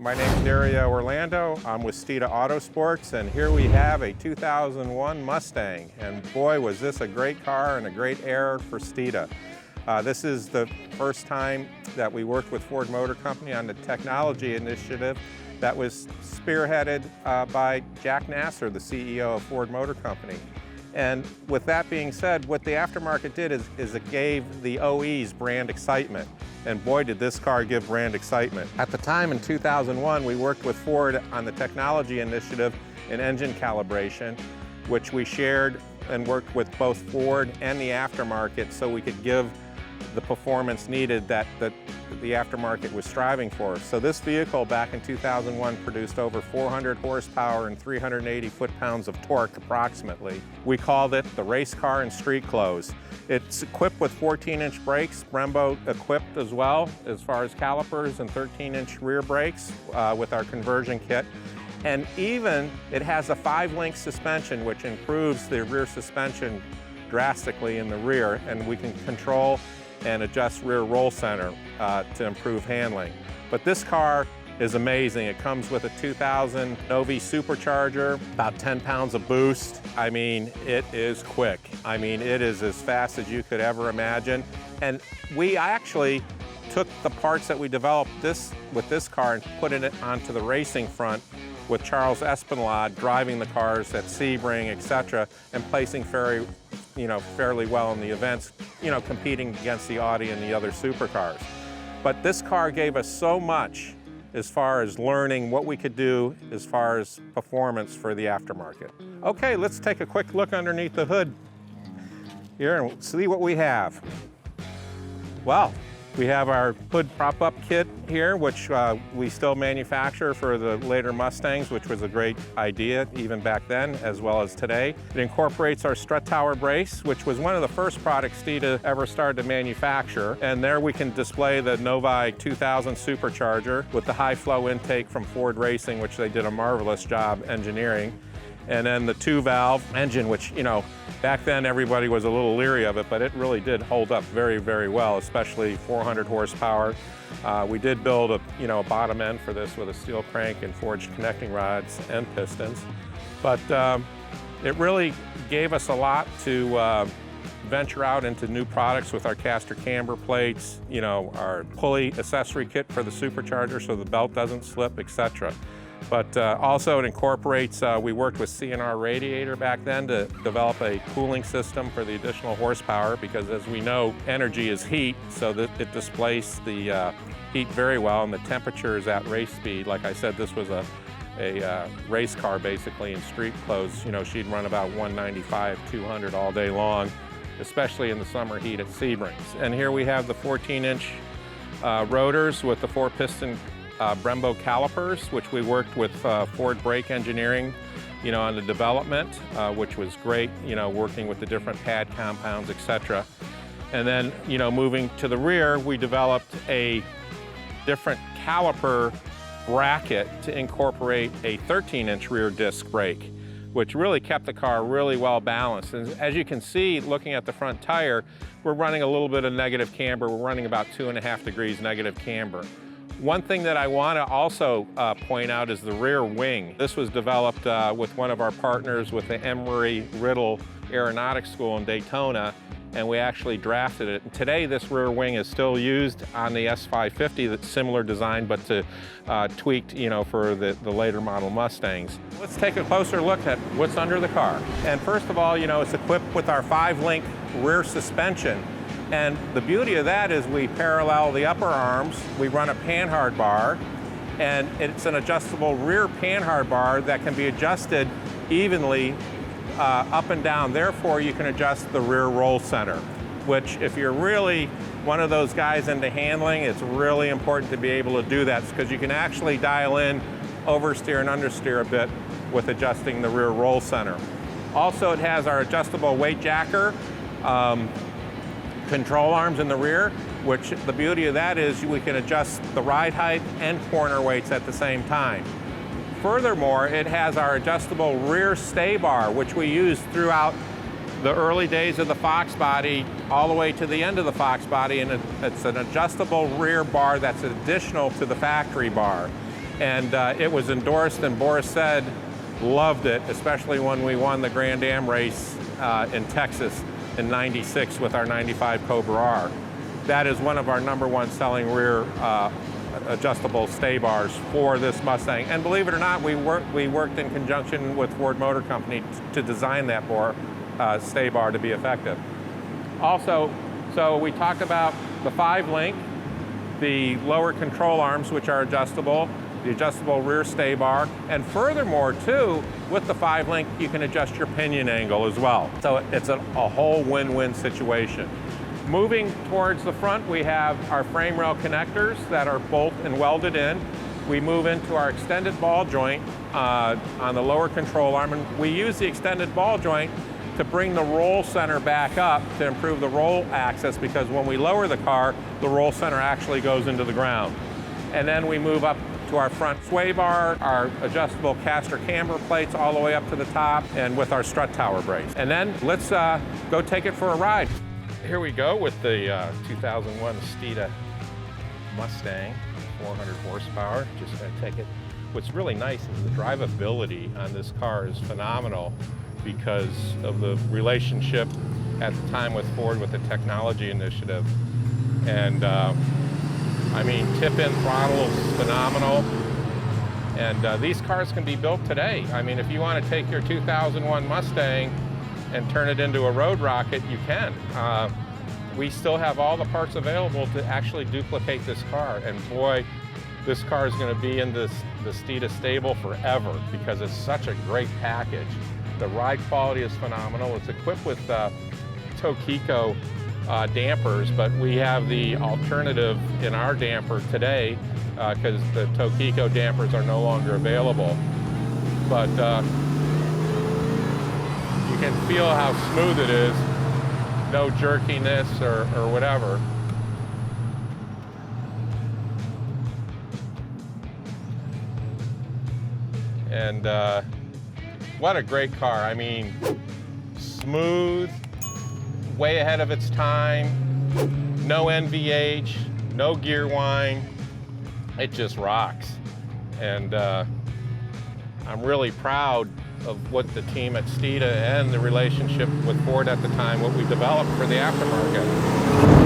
My name's Dario Orlando. I'm with Steeda Autosports, and here we have a 2001 Mustang. And boy, was this a great car and a great era for Steeda. This is the first time that we worked with Ford Motor Company on the technology initiative that was spearheaded by Jack Nasser, the CEO of Ford Motor Company. And with that being said, what the aftermarket did is it gave the OEs brand excitement. And boy, did this car give brand excitement. At the time in 2001, we worked with Ford on the technology initiative in engine calibration, which we shared and worked with both Ford and the aftermarket so we could give the performance needed that the aftermarket was striving for. So this vehicle back in 2001 produced over 400 horsepower and 380 foot-pounds of torque approximately. We called it the race car in street clothes. It's equipped with 14-inch brakes, Brembo equipped as well as far as calipers, and 13-inch rear brakes with our conversion kit. And even it has a 5-link suspension, which improves the rear suspension drastically in the rear, and we can control and adjust rear roll center to improve handling. But this car is amazing. It comes with a 2000 Novi Supercharger, about 10 pounds of boost. I mean, it is quick. I mean, it is as fast as you could ever imagine. And we actually took the parts that we developed with this car and put it onto the racing front with Charles Espinlad driving the cars at Sebring, etc., and placing fairly well in the events, competing against the Audi and the other supercars. But this car gave us so much as far as learning what we could do as far as performance for the aftermarket. Okay, let's take a quick look underneath the hood here and see what we have. Well, we have our hood prop-up kit here, which we still manufacture for the later Mustangs, which was a great idea even back then as well as today. It incorporates our strut tower brace, which was one of the first products Steeda ever started to manufacture. And there we can display the Novi 2000 Supercharger with the high flow intake from Ford Racing, which they did a marvelous job engineering. And then the 2-valve engine, which, back then everybody was a little leery of it, but it really did hold up very, very well, especially 400 horsepower. We did build a bottom end for this with a steel crank and forged connecting rods and pistons. But it really gave us a lot to venture out into new products with our caster camber plates, our pulley accessory kit for the Supercharger so the belt doesn't slip, etc. But also it incorporates, we worked with C&R Radiator back then to develop a cooling system for the additional horsepower, because as we know, energy is heat, so that it displaced the heat very well, and the temperature is at race speed. Like I said, this was a race car basically in street clothes. She'd run about 195, 200 all day long, especially in the summer heat at Sebrings. And here we have the 14-inch rotors with the 4-piston Brembo calipers, which we worked with Ford Brake Engineering, on the development, which was great, working with the different pad compounds, etc. And then, moving to the rear, we developed a different caliper bracket to incorporate a 13-inch rear disc brake, which really kept the car really well balanced. And as you can see, looking at the front tire, we're running a little bit of negative camber. We're running about 2.5 degrees negative camber. One thing that I want to also point out is the rear wing. This was developed with one of our partners with the Embry-Riddle Aeronautics School in Daytona, and we actually drafted it. And today, this rear wing is still used on the S550, that's similar design, but tweaked, for the later model Mustangs. Let's take a closer look at what's under the car. And first of all, it's equipped with our 5-link rear suspension. And the beauty of that is we parallel the upper arms, we run a panhard bar, and it's an adjustable rear panhard bar that can be adjusted evenly up and down. Therefore, you can adjust the rear roll center, which if you're really one of those guys into handling, it's really important to be able to do that, because you can actually dial in oversteer and understeer a bit with adjusting the rear roll center. Also, it has our adjustable weight jacker, control arms in the rear, which the beauty of that is we can adjust the ride height and corner weights at the same time. Furthermore, it has our adjustable rear stay bar, which we used throughout the early days of the Fox body all the way to the end of the Fox body, and it's an adjustable rear bar that's additional to the factory bar. And it was endorsed, and Boris said loved it, especially when we won the Grand Am race in Texas in '96 with our '95 Cobra R. That is one of our #1 selling rear adjustable stay bars for this Mustang. And believe it or not, we worked in conjunction with Ford Motor Company to design that stay bar to be effective. Also, so we talked about the 5-link, the lower control arms, which are adjustable, the adjustable rear stay bar, and furthermore too, with the 5-link, you can adjust your pinion angle as well. So it's a whole win-win situation. Moving towards the front, we have our frame rail connectors that are bolt and welded in. We move into our extended ball joint on the lower control arm, and we use the extended ball joint to bring the roll center back up to improve the roll access, because when we lower the car, the roll center actually goes into the ground. And then we move up to our front sway bar, our adjustable caster camber plates all the way up to the top, and with our strut tower brace. And then let's go take it for a ride. Here we go with the 2001 Steeda Mustang, 400 horsepower. Just gonna take it. What's really nice is the drivability on this car is phenomenal because of the relationship at the time with Ford with the technology initiative. And I mean, tip-in throttle is phenomenal. And these cars can be built today. I mean, if you want to take your 2001 Mustang and turn it into a road rocket, you can. We still have all the parts available to actually duplicate this car. And boy, this car is going to be in the Steeda stable forever because it's such a great package. The ride quality is phenomenal. It's equipped with Tokiko dampers, but we have the alternative in our damper today because the Tokiko dampers are no longer available. But you can feel how smooth it is, no jerkiness or whatever. And what a great car. I mean, smooth, way ahead of its time, no NVH, no gear whine. It just rocks. And I'm really proud of what the team at Steeda and the relationship with Ford at the time, what we developed for the aftermarket.